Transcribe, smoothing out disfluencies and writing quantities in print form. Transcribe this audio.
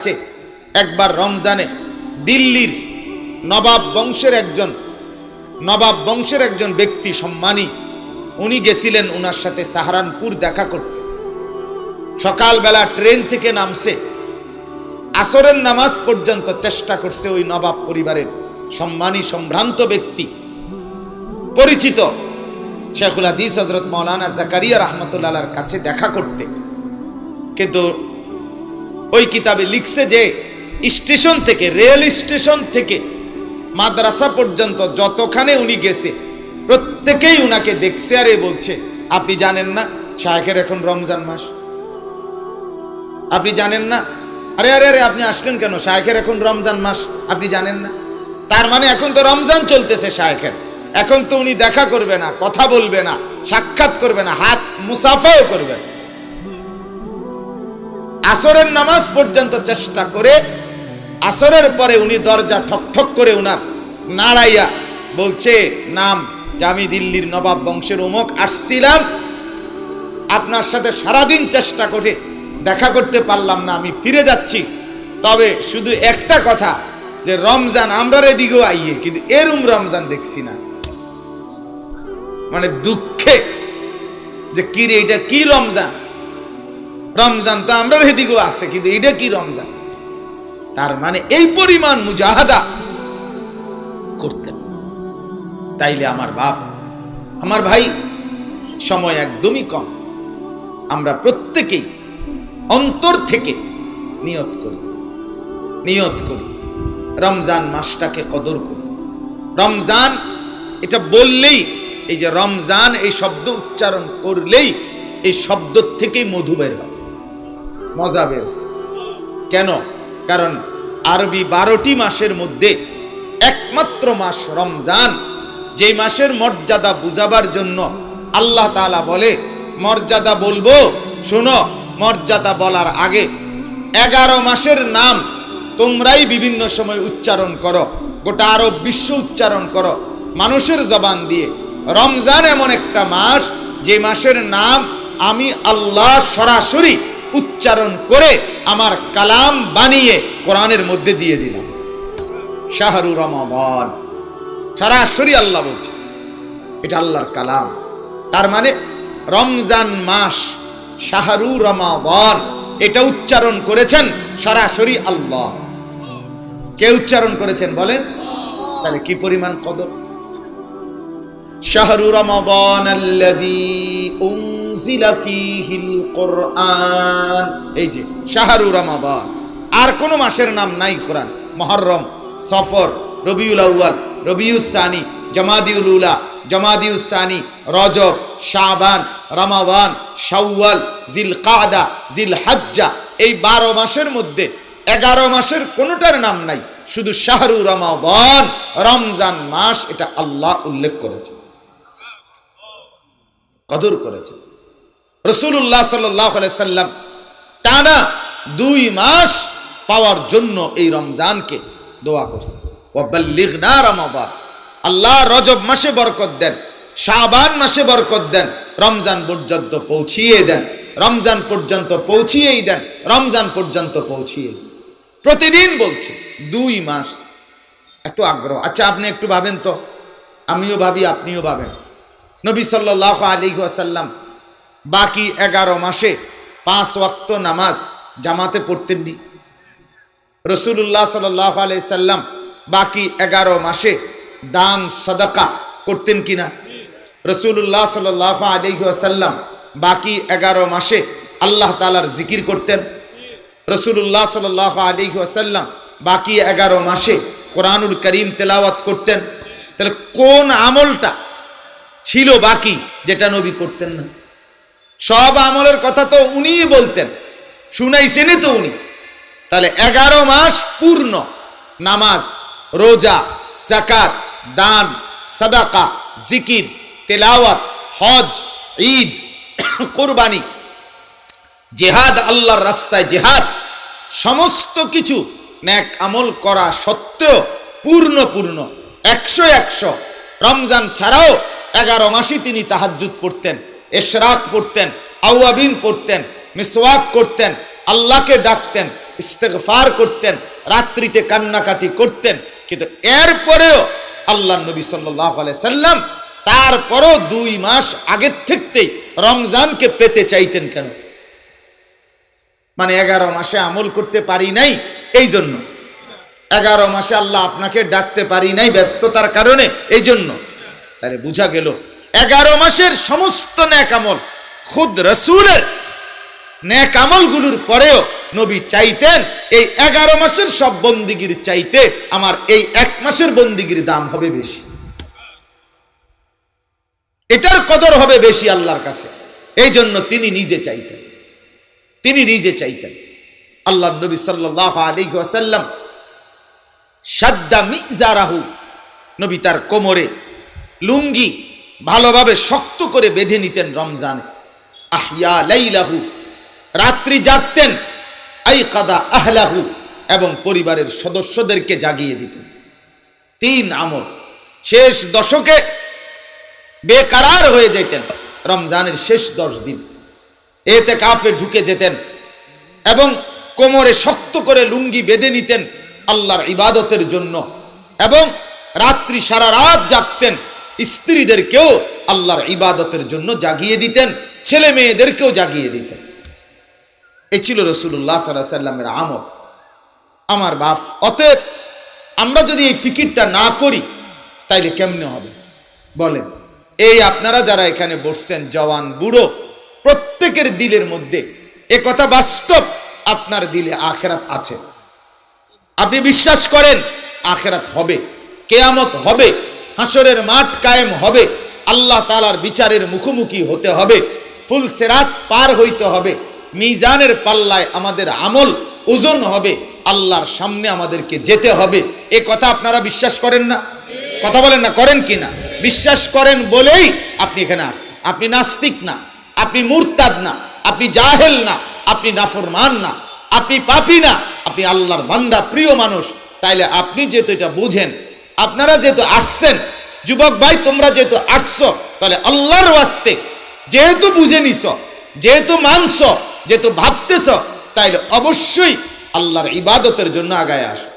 আছে। একবার রমজানে দিল্লির নবাব বংশের একজন ব্যক্তি সম্মানী, উনি গেছিলেন ওনার সাথে সাহারানপুর দেখা করতে। সকালবেলা ট্রেন থেকে নামছে, আসরের নামাজ পর্যন্ত চেষ্টা করছে ওই নবাব পরিবারের সম্মানী সম্ভ্রান্ত ব্যক্তি, পরিচিত শেখুল হাদিস হযরত মাওলানা জাকারিয়া রাহমাতুল্লাহর কাছে দেখা করতে। কিন্তু ওই কিতাবে লিখছে যে স্টেশন থেকে, রেল স্টেশন থেকে মাদ্রাসা পর্যন্ত যতখানে উনি গেছে প্রত্যেকেই উনাকে দেখছে আর বলছে, আপনি জানেন না শায়েখের এখন রমজান মাস? আপনি জানেন না? আরে আরে আরে আপনি আসলেন কেন? শায়েখের এখন রমজান মাস, আপনি জানেন না? তার মানে এখন তো রমজান চলতেছে শায়েখের, এখন তো উনি দেখা করবে না, কথা বলবে না, সাক্ষাৎ করবে না, হাত মুসাফাও করবে না। আসরের নামাজ পর্যন্ত চেষ্টা করে আসরের পরে উনি দরজা ঠক ঠক করে উনার নাড়াইয়া বলছে, নাম যে আমি দিল্লির নবাব বংশের অমুক, আসছিলাম আপনার সাথে সারাদিন চেষ্টা করে দেখা করতে পারলাম না, আমি ফিরে যাচ্ছি। তবে শুধু একটা কথা, যে রমজান আমরা এদিকেও আইয়ে, কিন্তু এরম রমজান দেখছি না। মানে দুঃখে যে কি রে, এটা কি রমজান? রমজান তো আমরা এদিকেও আছে, কিন্তু এটা কি রমজান? তার মানে এই পরিমাণ মুজাহাদা করতেন। তাইলে আমার বাপ, আমার ভাই, সময় একদমই কম, আমরা প্রত্যেকেই অন্তর থেকে নিয়ত করি রমজান মাসটাকে কদর করি। রমজান এটা বললেই, এই যে রমজান এই শব্দ উচ্চারণ করলেই এই শব্দ থেকেই মধু বের হবে, মজা বের। কেন? কারণ আরবি 12টি মাসের মধ্যে একমাত্র মাস রমজান, যে মাসের মর্যাদা বুঝাবার জন্য আল্লাহ তাআলা বলে, মর্যাদা বলবো শোনো, মর্যাদা বলার আগে 11 মাসের নাম তোমরাই বিভিন্ন সময় উচ্চারণ করো, গোটা আরব বিশ্ব উচ্চারণ করো মানুষের জবান দিয়ে। রমজান এমন একটা মাস, যে মাসের নাম আমি আল্লাহ সরাসরি উচ্চারণ করে আমার কালাম বানিয়ে কোরআনের মধ্যে দিয়ে দিলাম, শাহরু রমাদান। সরাসরি আল্লাহ বলছে, এটা আল্লাহর কালাম। তার মানে রমজান মাস, শাহরু রমাদান, এটা উচ্চারণ করেছেন সরাসরি আল্লাহ। কে উচ্চারণ করেছেন বলেন? তাহলে কি পরিমাণ কদর। শাহরু রমাদান আল্লাযী উনজিলা ফীহিল কুরআন, এই যে শাহরু রমাদান। আর কোন মাসের নাম নাই কোরআন। মুহররম, সফর, রবিউল আউয়াল, রবিউস সানি, জামাদিউল উলা, জামাদিউস সানি, রজব, শাবান, রমাদান, শাওয়াল, জিলকাদা, জিলহজ্জা, এই 12 মাসের মধ্যে 11 মাসের কোনটার নাম নাই, শুধু শাহরু রমাদান, রমজান মাস, এটা আল্লাহ উল্লেখ করেছে, কদর করেছে। রাসূলুল্লাহ সাল্লাল্লাহু আলাইহি সাল্লাম টানা 2 মাস পাওয়ার জন্য এই রমজানকে দোয়া করছে, ওয়াবাল্লিগনা রমাদান। আল্লাহ রজব মাসে বরকত দেন, শাবান মাসে বরকত দেন, রমজান পর্যন্ত পৌঁছিয়ে দেন, রমজান পর্যন্ত পৌঁছিয়েই দেন, রমজান পর্যন্ত পৌঁছিয়ে দেন। প্রতিদিন বলছে 2 মাস, এত আগ্রহ। আচ্ছা আপনি একটু ভাবেন তো, আমিও ভাবি, আপনিও ভাবেন, নবী সাল্লাল্লাহু আলাইহি ওয়াসাল্লাম বাকি 11 মাসে 5 ওয়াক্ত নামাজ জামাতে পড়তেন নি? রাসূলুল্লাহ সাল্লাল্লাহু আলাইহি সাল্লাম বাকি 11 মাসে দান সাদাকা করতেন কিনা? রাসূলুল্লাহ সাল্লাল্লাহু আলাইহি ওয়াসাল্লাম বাকি 11 মাসে আল্লাহ তাআলার জিকির করতেন। রাসূলুল্লাহ সাল্লাল্লাহু আলাইহি ওয়াসাল্লাম বাকি 11 মাসে কোরআনুল কারীম তেলাওয়াত করতেন। তাহলে কোন আমলটা ছিল বাকি যেটা নবী করতেন না? সব আমলের কথা তো উনিই বলতেন, শুনাইছেনই তো উনি। তাহলে 11 মাস পূর্ণ নামাজ, রোজা, যাকাত, দান, সাদাকা, জিকির, তেলাওয়াত, হজ, ঈদ, কুরবানি, জিহাদ, আল্লাহর রাস্তায় জিহাদ, সমস্ত কিছু নেক আমল করা সত্ত্বেও পূর্ণ 100 রমজান ছাড়াও 11 মাসই তিনি তাহাজ্জুদ পড়তেন, ইশরাক পড়তেন, আওয়াবিন পড়তেন, মিসওয়াক করতেন, আল্লাহকে ডাকতেন, ইস্তেগফার করতেন, রাত্রিতে কান্নাকাটি করতেন। কিন্তু এরপরেও আল্লাহ নবী সাল্লাল্লাহু আলাইহি সাল্লাম তারপরও 2 মাস আগের থেকেই রমজানকে পেতে চাইতেন। কেন? মানে 11 মাসে আমল করতে পারি নাই এই জন্য, 11 মাসে আল্লাহ আপনাকে ডাকতে পারি নাই ব্যস্ততার কারণে, এই জন্য। তাহলে বোঝা গেল 11 মাসের সমস্ত নেক আমল, খুদ রাসূলের নেক আমলগুলোর পরেও নবী চাইতেন এই 11 মাসের সব বন্দিগির চাইতে আমার এই 1 মাসের বন্দিগির দাম হবে বেশি, এটার কদর হবে বেশি আল্লাহর কাছে। এই জন্য তিনি নিজে চাইতেন। আল্লাহ নবী সাল্লাল্লাহু আলাইহি ওয়াসাল্লাম শাদ্দা মিজারাহু, নবী তার কোমরে লুঙ্গি ভালোভাবে শক্ত করে বেঁধে নিতেন রমজানে। আহইয়া লাইলাহু, রাত্রি জাগতেন। আইকাদা আহলাহু, এবং পরিবারের সদস্যদেরকে জাগিয়ে দিতেন। 3 আমল। শেষ দশকে বেকারার হয়ে যেতেন রমজানের শেষ 10 দিন, ইতিকাফে ঢুকে যেতেন এবং কোমরে শক্ত করে লুঙ্গি বেঁধে নিতেন আল্লাহর ইবাদতের জন্য, এবং রাত্রি সারা রাত জাগতেন। স্ত্রীদেরকেও আল্লাহর ইবাদতের জন্য জাগিয়ে দিতেন, ছেলে মেয়েদেরকেও জাগিয়ে দিতেন। এই ছিল রাসূলুল্লাহ সাল্লাল্লাহু আলাইহি সাল্লামের আমল। আমার বাপ, অতএব আমরা যদি এই ফিকিরটা না করি তাইলে কেমনে হবে বলেন? এই আপনারা যারা এখানে বসছেন, জওয়ান বুড়ো, প্রত্যেকের দিলের মধ্যে এ কথা বাস্তব, আপনার দিলে আখিরাত আছে। আপনি বিশ্বাস করেন আখিরাত হবে, কিয়ামত হবে, হাসরের মাঠ কায়েম হবে, আল্লাহ তাআলার বিচারের মুখোমুখি হতে হবে, ফুল সিরাত পার হইতে হবে, মিজানের পাল্লায় আমাদের আমল ওজন হবে, আল্লাহর সামনে আমাদেরকে যেতে হবে। এ কথা আপনারা বিশ্বাস করেন না? কথা বলেন না, করেন কি না? বিশ্বাস করেন বলেই আপনি এখানে আসছেন। আপনি নাস্তিক না, আপনি মুরতাদ না, আপনি জাহেল না, আপনি নাফরমান না, আপনি পাপী না, আপনি আল্লাহর বান্দা, প্রিয় মানুষ। তাইলে আপনি যেহেতু এটা বুঝেন, আপনারা যেহেতু আসছেন, যুবক ভাই তোমরা যেহেতু আসছো, তাহলে আল্লাহর ওয়াস্তে যেহেতু বুঝে নিছ, যেহেতু মানছ, যেহেতু ভাবতেছ, তাইলে অবশ্যই আল্লাহর ইবাদতের জন্য আগায় আসো।